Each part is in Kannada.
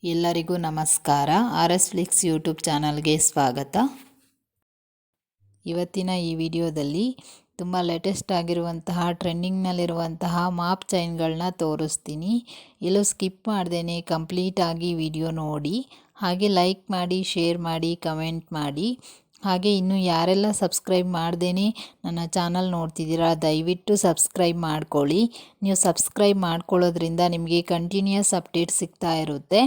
ಎಲ್ಲರಿಗೂ ನಮಸ್ಕಾರ. ಆರ್ ಎಸ್ ಫ್ಲಿಕ್ಸ್ ಯೂಟ್ಯೂಬ್ ಚಾನಲ್ಗೆ ಸ್ವಾಗತ. ಇವತ್ತಿನ ಈ ವಿಡಿಯೋದಲ್ಲಿ ತುಂಬ ಲೇಟೆಸ್ಟ್ ಆಗಿರುವಂತಹ ಟ್ರೆಂಡಿಂಗ್ನಲ್ಲಿರುವಂತಹ ಮಾಪ್ ಚೈನ್ಗಳನ್ನ ತೋರಿಸ್ತೀನಿ. ಎಲ್ಲೂ ಸ್ಕಿಪ್ ಮಾಡ್ದೇನೆ ಕಂಪ್ಲೀಟಾಗಿ ವಿಡಿಯೋ ನೋಡಿ. ಹಾಗೆ ಲೈಕ್ ಮಾಡಿ, ಶೇರ್ ಮಾಡಿ, ಕಮೆಂಟ್ ಮಾಡಿ. ಹಾಗೆ ಇನ್ನು ಯಾರೆಲ್ಲ ಸಬ್ಸ್ಕ್ರೈಬ್ ಮಾಡ್ದೇನೆ ನನ್ನ ಚಾನಲ್ ನೋಡ್ತಿದ್ದೀರಾ, ದಯವಿಟ್ಟು ಸಬ್ಸ್ಕ್ರೈಬ್ ಮಾಡ್ಕೊಳ್ಳಿ. ನೀವು ಸಬ್ಸ್ಕ್ರೈಬ್ ಮಾಡ್ಕೊಳ್ಳೋದ್ರಿಂದ ನಿಮಗೆ ಕಂಟಿನ್ಯೂಯಸ್ ಅಪ್ಡೇಟ್ ಸಿಗ್ತಾ ಇರುತ್ತೆ.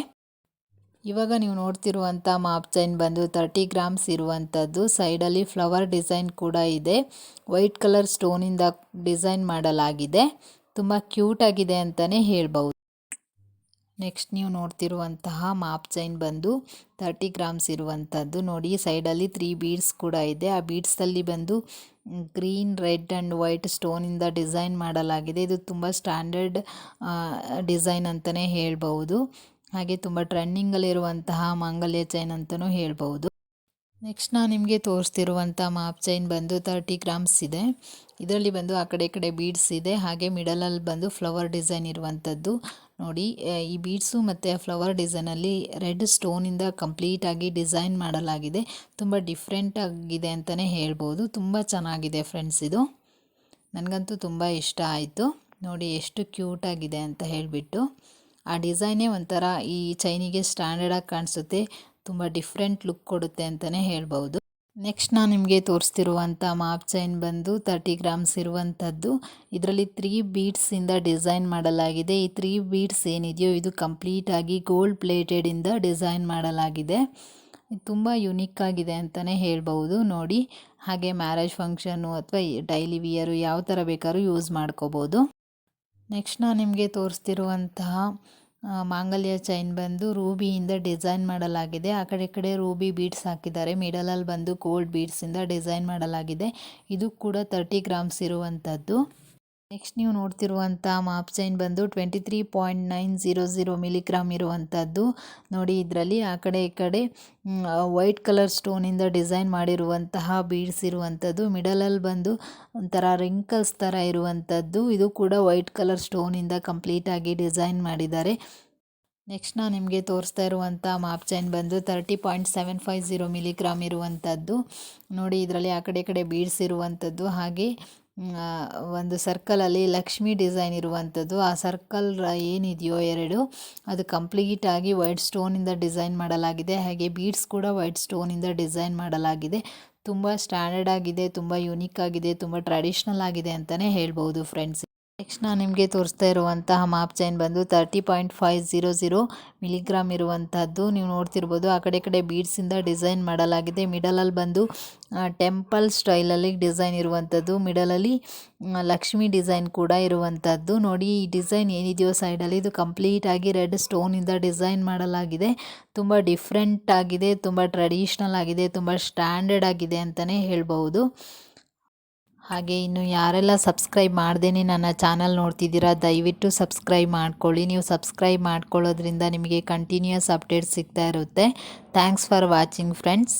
ಇವಾಗ ನೀವು ನೋಡ್ತಿರುವಂಥ ಮಾಪ್ ಚೈನ್ ಬಂದು 30 ಗ್ರಾಮ್ಸ್ ಇರುವಂಥದ್ದು. ಸೈಡಲ್ಲಿ ಫ್ಲವರ್ ಡಿಸೈನ್ ಕೂಡ ಇದೆ. ವೈಟ್ ಕಲರ್ ಸ್ಟೋನಿಂದ ಡಿಸೈನ್ ಮಾಡಲಾಗಿದೆ. ತುಂಬ ಕ್ಯೂಟ್ ಆಗಿದೆ ಅಂತಲೇ ಹೇಳ್ಬೋದು. ನೆಕ್ಸ್ಟ್ ನೀವು ನೋಡ್ತಿರುವಂತಹ ಮಾಪ್ ಚೈನ್ ಬಂದು 30 ಗ್ರಾಮ್ಸ್ ಇರುವಂಥದ್ದು. ನೋಡಿ, ಸೈಡಲ್ಲಿ 3 ಬೀಡ್ಸ್ ಕೂಡ ಇದೆ. ಆ ಬೀಡ್ಸಲ್ಲಿ ಬಂದು ಗ್ರೀನ್, ರೆಡ್ ಆ್ಯಂಡ್ ವೈಟ್ ಸ್ಟೋನಿಂದ ಡಿಸೈನ್ ಮಾಡಲಾಗಿದೆ. ಇದು ತುಂಬ ಸ್ಟ್ಯಾಂಡರ್ಡ್ ಡಿಸೈನ್ ಅಂತಲೇ ಹೇಳ್ಬೋದು. ಹಾಗೆ ತುಂಬ ಟ್ರೆಂಡಿಂಗಲ್ಲಿರುವಂತಹ ಮಾಂಗಲ್ಯ ಚೈನ್ ಅಂತಲೂ ಹೇಳ್ಬೋದು. ನೆಕ್ಸ್ಟ್ ನಾನು ನಿಮಗೆ ತೋರಿಸ್ತಿರುವಂಥ ಮಾಪ್ ಚೈನ್ ಬಂದು 30 ಗ್ರಾಮ್ಸ್ ಇದೆ. ಇದರಲ್ಲಿ ಬಂದು ಆ ಕಡೆ ಈ ಕಡೆ ಬೀಡ್ಸ್ ಇದೆ. ಹಾಗೆ ಮಿಡಲಲ್ಲಿ ಬಂದು ಫ್ಲವರ್ ಡಿಸೈನ್ ಇರುವಂಥದ್ದು. ನೋಡಿ, ಈ ಬೀಡ್ಸು ಮತ್ತು ಫ್ಲವರ್ ಡಿಸೈನಲ್ಲಿ ರೆಡ್ ಸ್ಟೋನಿಂದ ಕಂಪ್ಲೀಟಾಗಿ ಡಿಸೈನ್ ಮಾಡಲಾಗಿದೆ. ತುಂಬ ಡಿಫ್ರೆಂಟ್ ಆಗಿದೆ ಅಂತಲೇ ಹೇಳ್ಬೋದು. ತುಂಬ ಚೆನ್ನಾಗಿದೆ ಫ್ರೆಂಡ್ಸ್. ಇದು ನನಗಂತೂ ತುಂಬ ಇಷ್ಟ ಆಯಿತು. ನೋಡಿ ಎಷ್ಟು ಕ್ಯೂಟಾಗಿದೆ ಅಂತ ಹೇಳಿಬಿಟ್ಟು. ಆ ಡಿಸೈನೇ ಒಂಥರ ಈ ಚೈನಿಗೆ ಸ್ಟ್ಯಾಂಡರ್ಡಾಗಿ ಕಾಣಿಸುತ್ತೆ. ತುಂಬ ಡಿಫ್ರೆಂಟ್ ಲುಕ್ ಕೊಡುತ್ತೆ ಅಂತಲೇ ಹೇಳ್ಬೋದು. ನೆಕ್ಸ್ಟ್ ನಾನು ನಿಮಗೆ ತೋರಿಸ್ತಿರುವಂಥ ಮಾಪ್ ಚೈನ್ ಬಂದು 30 ಗ್ರಾಮ್ಸ್ ಇರುವಂಥದ್ದು. ಇದರಲ್ಲಿ 3 ಬೀಡ್ಸಿಂದ ಡಿಸೈನ್ ಮಾಡಲಾಗಿದೆ. ಈ 3 ಬೀಡ್ಸ್ ಏನಿದೆಯೋ ಇದು ಕಂಪ್ಲೀಟಾಗಿ ಗೋಲ್ಡ್ ಪ್ಲೇಟೆಡಿಂದ ಡಿಸೈನ್ ಮಾಡಲಾಗಿದೆ. ತುಂಬ ಯುನಿಕ್ ಆಗಿದೆ ಅಂತಲೇ ಹೇಳ್ಬೋದು. ನೋಡಿ, ಹಾಗೆ ಮ್ಯಾರೇಜ್ ಫಂಕ್ಷನ್ನು ಅಥವಾ ಡೈಲಿ ವಿಯರು ಯಾವ ಥರ ಬೇಕಾದ್ರೂ ಯೂಸ್ ಮಾಡ್ಕೋಬೋದು. ನೆಕ್ಸ್ಟ್ ನಾನು ನಿಮಗೆ ತೋರಿಸ್ತಿರುವಂತಹ ಮಾಂಗಲ್ಯ ಚೈನ್ ಬಂದು ರೂಬಿಯಿಂದ ಡಿಸೈನ್ ಮಾಡಲಾಗಿದೆ. ಆ ಕಡೆ ಈ ಕಡೆ ರೂಬಿ ಬೀಡ್ಸ್ ಹಾಕಿದ್ದಾರೆ. ಮಿಡಲಲ್ಲಿ ಬಂದು ಗೋಲ್ಡ್ ಬೀಡ್ಸಿಂದ ಡಿಸೈನ್ ಮಾಡಲಾಗಿದೆ. ಇದು ಕೂಡ 30 ಗ್ರಾಮ್ಸ್ ಇರುವಂಥದ್ದು. ನೆಕ್ಸ್ಟ್ ನೀವು ನೋಡ್ತಿರುವಂಥ ಮಾಪ್ ಚೈನ್ ಬಂದು 23.900 ಮಿಲಿಗ್ರಾಮ್ ಇರುವಂಥದ್ದು. ನೋಡಿ, ಇದರಲ್ಲಿ ಆ ಕಡೆ ಈ ಕಡೆ ವೈಟ್ ಕಲರ್ ಸ್ಟೋನಿಂದ ಡಿಸೈನ್ ಮಾಡಿರುವಂತಹ ಬೀಡ್ಸ್ ಇರುವಂಥದ್ದು. ಮಿಡಲಲ್ಲಿ ಬಂದು ಒಂಥರ ರಿಂಕಲ್ಸ್ ಥರ ಇರುವಂಥದ್ದು. ಇದು ಕೂಡ ವೈಟ್ ಕಲರ್ ಸ್ಟೋನಿಂದ ಕಂಪ್ಲೀಟಾಗಿ ಡಿಸೈನ್ ಮಾಡಿದ್ದಾರೆ. ನೆಕ್ಸ್ಟ್ ನಾನು ನಿಮಗೆ ತೋರಿಸ್ತಾ ಇರುವಂಥ ಮಾಪ್ ಚೈನ್ ಬಂದು 30.750 ಮಿಲಿಗ್ರಾಮ್ ಇರುವಂಥದ್ದು. ನೋಡಿ, ಇದರಲ್ಲಿ ಆ ಕಡೆ ಈ ಕಡೆ ಬೀಡ್ಸ್ ಇರುವಂಥದ್ದು. ಹಾಗೆ ಒಂದು ಸರ್ಕಲಲ್ಲಿ ಲಕ್ಷ್ಮಿ ಡಿಸೈನ್ ಇರುವಂಥದ್ದು. ಆ ಸರ್ಕಲ್ ಏನಿದೆಯೋ ಎರಡು, ಅದು ಕಂಪ್ಲೀಟಾಗಿ ವೈಟ್ ಸ್ಟೋನಿಂದ ಡಿಸೈನ್ ಮಾಡಲಾಗಿದೆ. ಹಾಗೆ ಬೀಡ್ಸ್ ಕೂಡ ವೈಟ್ ಸ್ಟೋನಿಂದ ಡಿಸೈನ್ ಮಾಡಲಾಗಿದೆ. ತುಂಬ ಸ್ಟ್ಯಾಂಡರ್ಡ್ ಆಗಿದೆ, ತುಂಬ ಯುನಿಕ್ ಆಗಿದೆ, ತುಂಬ ಟ್ರೆಡಿಷ್ನಲ್ ಆಗಿದೆ ಅಂತಲೇ ಹೇಳ್ಬೋದು ಫ್ರೆಂಡ್ಸ್. ನೆಕ್ಸ್ಟ್ ನಾನು ನಿಮಗೆ ತೋರಿಸ್ತಾ ಇರುವಂತಹ ಮಾಪ್ ಚೈನ್ ಬಂದು 30.500 ಮಿಲಿಗ್ರಾಮ್ ಇರುವಂಥದ್ದು. ನೀವು ನೋಡ್ತಿರ್ಬೋದು, ಆ ಕಡೆ ಈ ಕಡೆ ಬೀಡ್ಸಿಂದ ಡಿಸೈನ್ ಮಾಡಲಾಗಿದೆ. ಮಿಡಲಲ್ಲಿ ಬಂದು ಟೆಂಪಲ್ ಸ್ಟೈಲಲ್ಲಿ ಡಿಸೈನ್ ಇರುವಂಥದ್ದು. ಮಿಡಲಲ್ಲಿ ಲಕ್ಷ್ಮಿ ಡಿಸೈನ್ ಕೂಡ ಇರುವಂಥದ್ದು. ನೋಡಿ, ಈ ಡಿಸೈನ್ ಏನಿದೆಯೋ ಸೈಡಲ್ಲಿ ಇದು ಕಂಪ್ಲೀಟಾಗಿ ರೆಡ್ ಸ್ಟೋನಿಂದ ಡಿಸೈನ್ ಮಾಡಲಾಗಿದೆ. ತುಂಬ ಡಿಫ್ರೆಂಟ್ ಆಗಿದೆ, ತುಂಬ ಟ್ರೆಡಿಷ್ನಲ್ ಆಗಿದೆ, ತುಂಬ ಸ್ಟ್ಯಾಂಡರ್ಡ್ ಆಗಿದೆ ಅಂತಲೇ ಹೇಳ್ಬೋದು. ಹಾಗೆ ಇನ್ನು ಯಾರೆಲ್ಲ ಸಬ್ಸ್ಕ್ರೈಬ್ ಮಾಡ್ದೇನೆ ನನ್ನ ಚಾನಲ್ ನೋಡ್ತಿದ್ದೀರಾ, ದಯವಿಟ್ಟು ಸಬ್ಸ್ಕ್ರೈಬ್ ಮಾಡ್ಕೊಳ್ಳಿ. ನೀವು ಸಬ್ಸ್ಕ್ರೈಬ್ ಮಾಡ್ಕೊಳ್ಳೋದ್ರಿಂದ ನಿಮಗೆ ಕಂಟಿನ್ಯೂಯಸ್ ಅಪ್ಡೇಟ್ಸ್ ಸಿಗ್ತಾ ಇರುತ್ತೆ. Thanks for watching friends.